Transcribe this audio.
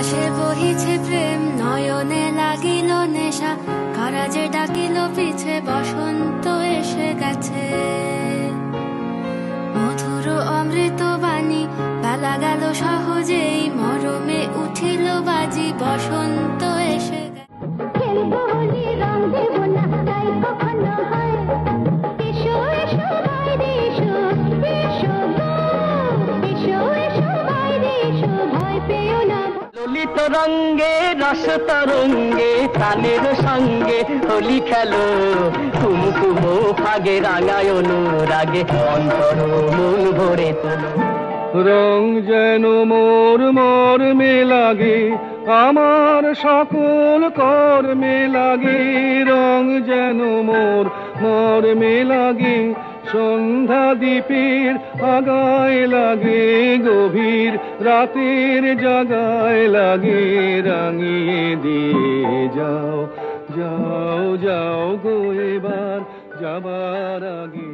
আকাশে বহিছে প্রেম, নয়নে লাগিল নেশা, কারা যে ডাকিল পিছে, বসন্ত এসে গেছে। মধুর অমৃত বাণী, বেলা গেল সহজেই, মরমে উঠিল বাজি, বসন্ত এসে গেছে। খেলবো হোলি, রং দেব না, তাই কখনো হয়। এসো এসো বাইরে এসো, এসো গো, এসো এসো বাইরে এসো, ভয় পেও না। ললিত রঙ্গে রস তরঙ্গে প্রাণের সঙ্গে হোলি খেলো, কুমকুমো ফাগে রাঙায় অনুরাগে অন্তর মন ভরে তোলো। রং যেন মোর মর্মে লাগে, আমার সকল কর্মে লাগে। রং যেন মোর মর্মে লাগে, সন্ধ্যা দ্বীপের আগায় লাগে, গভীর রাতের জাগায় লাগে। রাঙিয়ে দিয়ে যাও, যাও যাও গো এবার যাবার আগে।